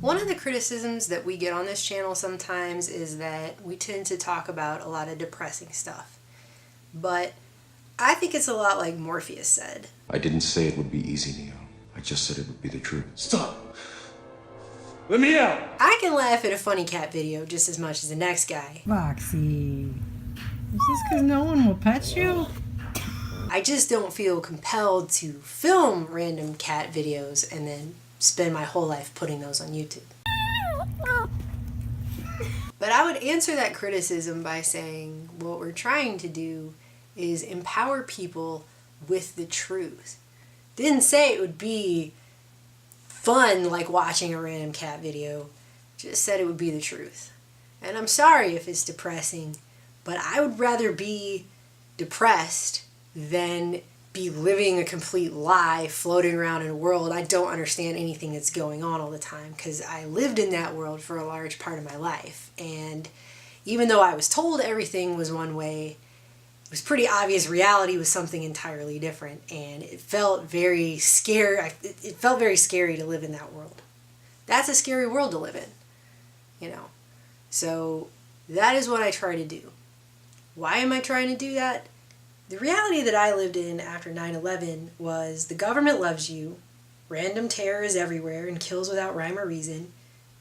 One of the criticisms that we get on this channel sometimes is that we tend to talk about a lot of depressing stuff. But I think it's a lot like Morpheus said. I didn't say it would be easy, Neo. I just said it would be the truth. Stop! Let me out! I can laugh at a funny cat video just as much as the next guy. Foxy, is this because no one will pet you? I just don't feel compelled to film random cat videos and then spend my whole life putting those on YouTube. But I would answer that criticism by saying what we're trying to do is empower people with the truth. Didn't say it would be fun like watching a random cat video, just said it would be the truth. And I'm sorry if it's depressing, but I would rather be depressed than be living a complete lie, floating around in a world I don't understand anything that's going on all the time, because I lived in that world for a large part of my life. And even though I was told everything was one way, it was pretty obvious reality was something entirely different, and it felt very scary. It felt very scary to live in that world. That's a scary world to live in, you know. So that is what I try to do. Why am I trying to do that? The reality that I lived in after 9/11 was the government loves you, random terror is everywhere and kills without rhyme or reason,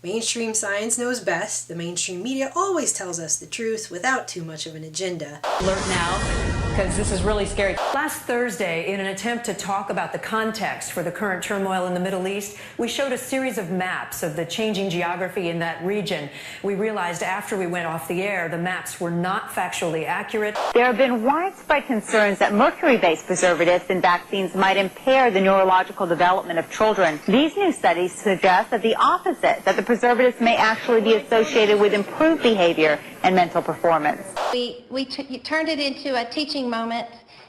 mainstream science knows best, the mainstream media always tells us the truth without too much of an agenda. Alert now, because this is really scary. Last Thursday, in an attempt to talk about the context for the current turmoil in the Middle East, we showed a series of maps of the changing geography in that region. We realized after we went off the air, the maps were not factually accurate. There have been widespread concerns that mercury-based preservatives in vaccines might impair the neurological development of children. These new studies suggest that the opposite, that the preservatives may actually be associated with improved behavior and mental performance. We turned it into a teaching moment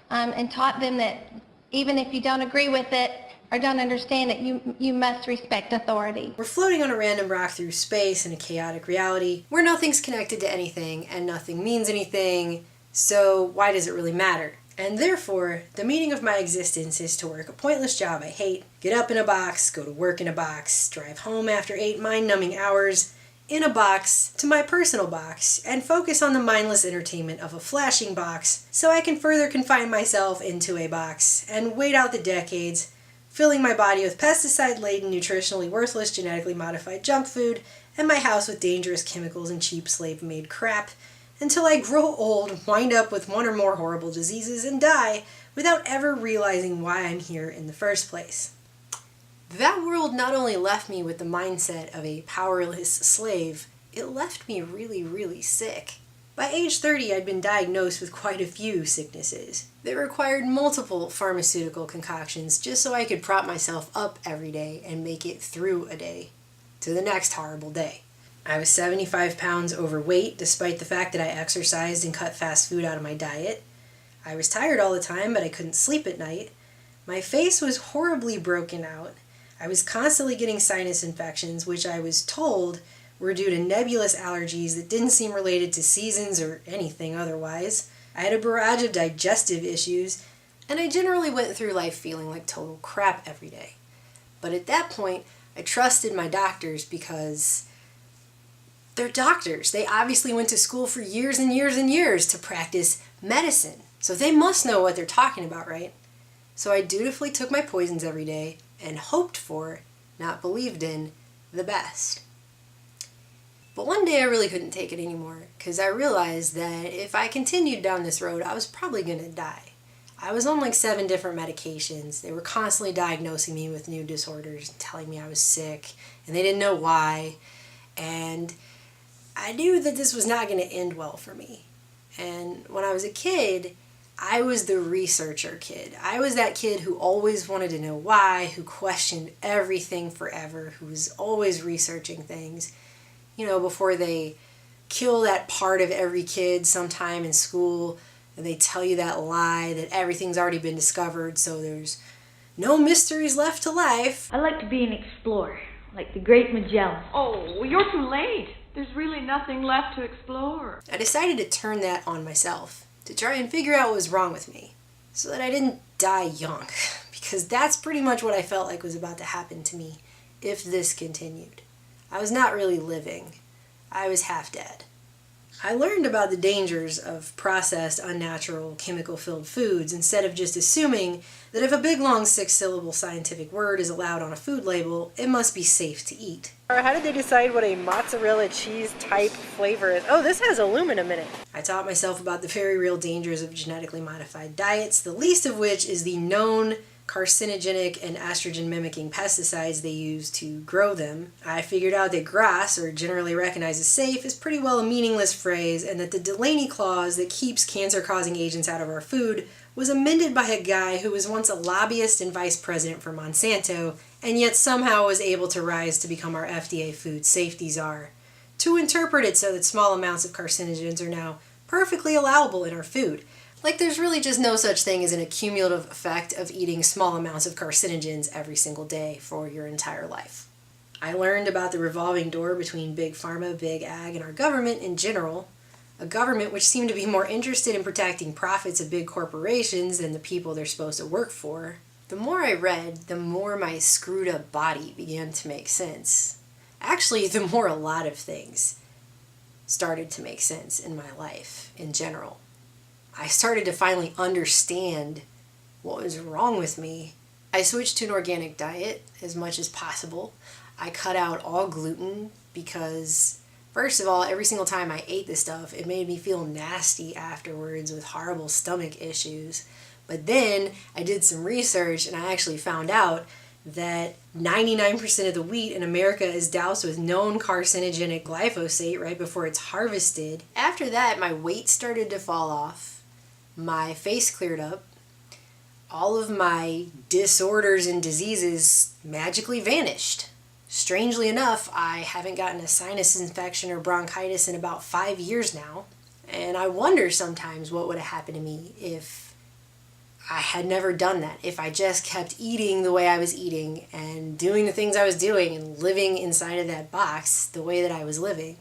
and taught them that even if you don't agree with it or don't understand it, you must respect authority. We're floating on a random rock through space in a chaotic reality where nothing's connected to anything and nothing means anything, so why does it really matter? And therefore, the meaning of my existence is to work a pointless job I hate, get up in a box, go to work in a box, drive home after 8 mind-numbing hours in a box to my personal box, and focus on the mindless entertainment of a flashing box so I can further confine myself into a box and wait out the decades, filling my body with pesticide-laden, nutritionally worthless, genetically modified junk food, and my house with dangerous chemicals and cheap slave-made crap, until I grow old, wind up with one or more horrible diseases, and die without ever realizing why I'm here in the first place. That world not only left me with the mindset of a powerless slave, it left me really, really sick. By age 30, I'd been diagnosed with quite a few sicknesses that required multiple pharmaceutical concoctions just so I could prop myself up every day and make it through a day to the next horrible day. I was 75 pounds overweight despite the fact that I exercised and cut fast food out of my diet. I was tired all the time, but I couldn't sleep at night. My face was horribly broken out. I was constantly getting sinus infections, which I was told were due to nebulous allergies that didn't seem related to seasons or anything otherwise. I had a barrage of digestive issues, and I generally went through life feeling like total crap every day. But at that point, I trusted my doctors because they're doctors. They obviously went to school for years and years and years to practice medicine. So they must know what they're talking about, right? So I dutifully took my poisons every day and hoped for, not believed in, the best. But one day I really couldn't take it anymore because I realized that if I continued down this road, I was probably going to die. I was on like 7 different medications. They were constantly diagnosing me with new disorders and telling me I was sick, and they didn't know why. And I knew that this was not going to end well for me. And when I was a kid, I was the researcher kid. I was that kid who always wanted to know why, who questioned everything forever, who was always researching things. You know, before they kill that part of every kid sometime in school and they tell you that lie that everything's already been discovered, so there's no mysteries left to life. I like to be an explorer, like the great Magellan. Oh, well, you're too late. There's really nothing left to explore. I decided to turn that on myself, to try and figure out what was wrong with me, so that I didn't die young, because that's pretty much what I felt like was about to happen to me if this continued. I was not really living. I was half dead. I learned about the dangers of processed, unnatural, chemical-filled foods instead of just assuming that if a big, long, 6-syllable scientific word is allowed on a food label, it must be safe to eat. How did they decide what a mozzarella cheese type flavor is? Oh, this has aluminum in it. I taught myself about the very real dangers of genetically modified diets, the least of which is the known carcinogenic and estrogen-mimicking pesticides they use to grow them. I figured out that GRAS, or generally recognized as safe, is pretty well a meaningless phrase, and that the Delaney clause that keeps cancer-causing agents out of our food was amended by a guy who was once a lobbyist and vice president for Monsanto, and yet somehow was able to rise to become our FDA food safety czar, to interpret it so that small amounts of carcinogens are now perfectly allowable in our food. Like there's really just no such thing as an accumulative effect of eating small amounts of carcinogens every single day for your entire life. I learned about the revolving door between big pharma, big ag, and our government in general, a government which seemed to be more interested in protecting profits of big corporations than the people they're supposed to work for. The more I read, the more my screwed up body began to make sense. Actually, the more a lot of things started to make sense in my life in general. I started to finally understand what was wrong with me. I switched to an organic diet as much as possible. I cut out all gluten because, first of all, every single time I ate this stuff, it made me feel nasty afterwards with horrible stomach issues. But then I did some research and I actually found out that 99% of the wheat in America is doused with known carcinogenic glyphosate right before it's harvested. After that, my weight started to fall off. My face cleared up. All of my disorders and diseases magically vanished. Strangely enough, I haven't gotten a sinus infection or bronchitis in about 5 years now. And I wonder sometimes what would have happened to me if I had never done that. If I just kept eating the way I was eating and doing the things I was doing and living inside of that box the way that I was living.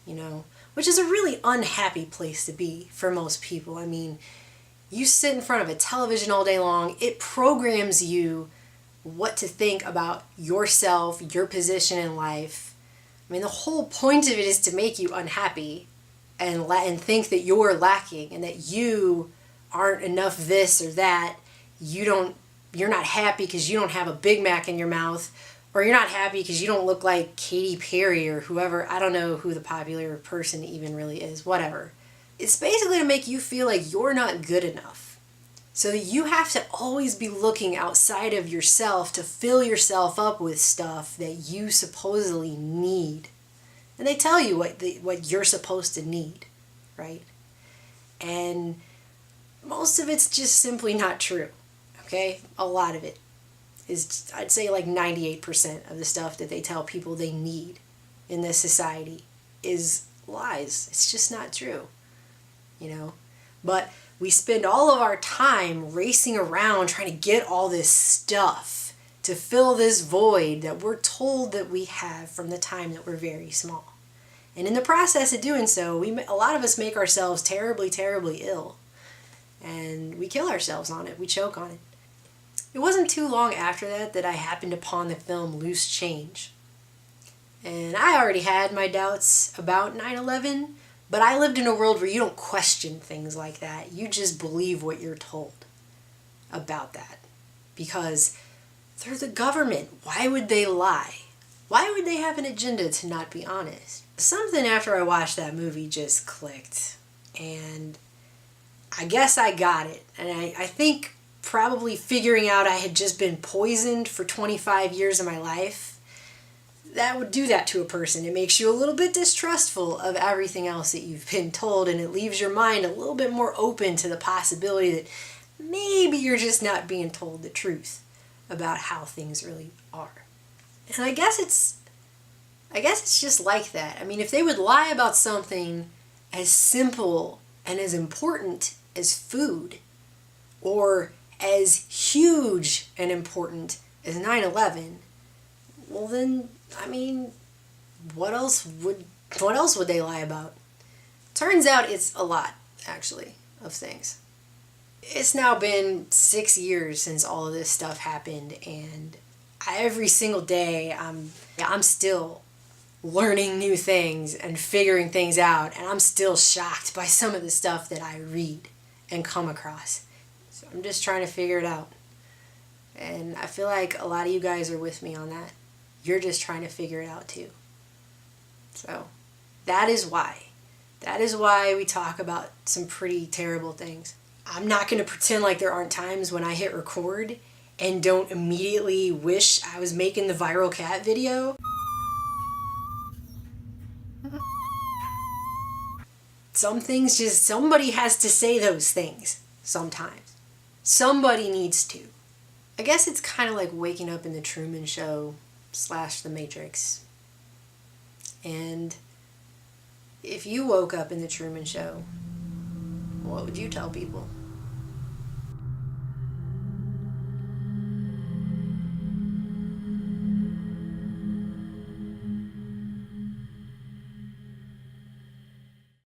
You know, which is a really unhappy place to be for most people. I mean, you sit in front of a television all day long, it programs you what to think about yourself, your position in life. I mean, the whole point of it is to make you unhappy and think that you're lacking and that you aren't enough this or that. You're not happy because you don't have a Big Mac in your mouth, or you're not happy because you don't look like Katy Perry or whoever. I don't know who the popular person even really is, whatever. It's basically to make you feel like you're not good enough. So that you have to always be looking outside of yourself to fill yourself up with stuff that you supposedly need. And they tell you what you're supposed to need, right? And most of it's just simply not true, okay? A lot of it is, I'd say like 98% of the stuff that they tell people they need in this society is lies. It's just not true, you know? But we spend all of our time racing around trying to get all this stuff to fill this void that we're told that we have from the time that we're very small. And in the process of doing so, a lot of us make ourselves terribly, terribly ill. And we kill ourselves on it. We choke on it. It wasn't too long after that I happened upon the film Loose Change. And I already had my doubts about 9/11, but I lived in a world where you don't question things like that. You just believe what you're told about that. Because they're the government. Why would they lie? Why would they have an agenda to not be honest? Something after I watched that movie just clicked. And I guess I got it. And I think probably figuring out I had just been poisoned for 25 years of my life, that would do that to a person. It makes you a little bit distrustful of everything else that you've been told, and it leaves your mind a little bit more open to the possibility that maybe you're just not being told the truth about how things really are. And I guess it's just like that. I mean, if they would lie about something as simple and as important as food, or as huge and important as 9/11, well then, I mean, what else would they lie about? Turns out it's a lot, actually, of things. It's now been 6 years since all of this stuff happened, and every single day I'm still learning new things and figuring things out, and I'm still shocked by some of the stuff that I read and come across. So I'm just trying to figure it out. And I feel like a lot of you guys are with me on that. You're just trying to figure it out too. So that is why. That is why we talk about some pretty terrible things. I'm not going to pretend like there aren't times when I hit record and don't immediately wish I was making the viral cat video. Some things just, somebody has to say those things sometimes. Somebody needs to. I guess it's kind of like waking up in the Truman Show / The Matrix. And if you woke up in the Truman Show, what would you tell people?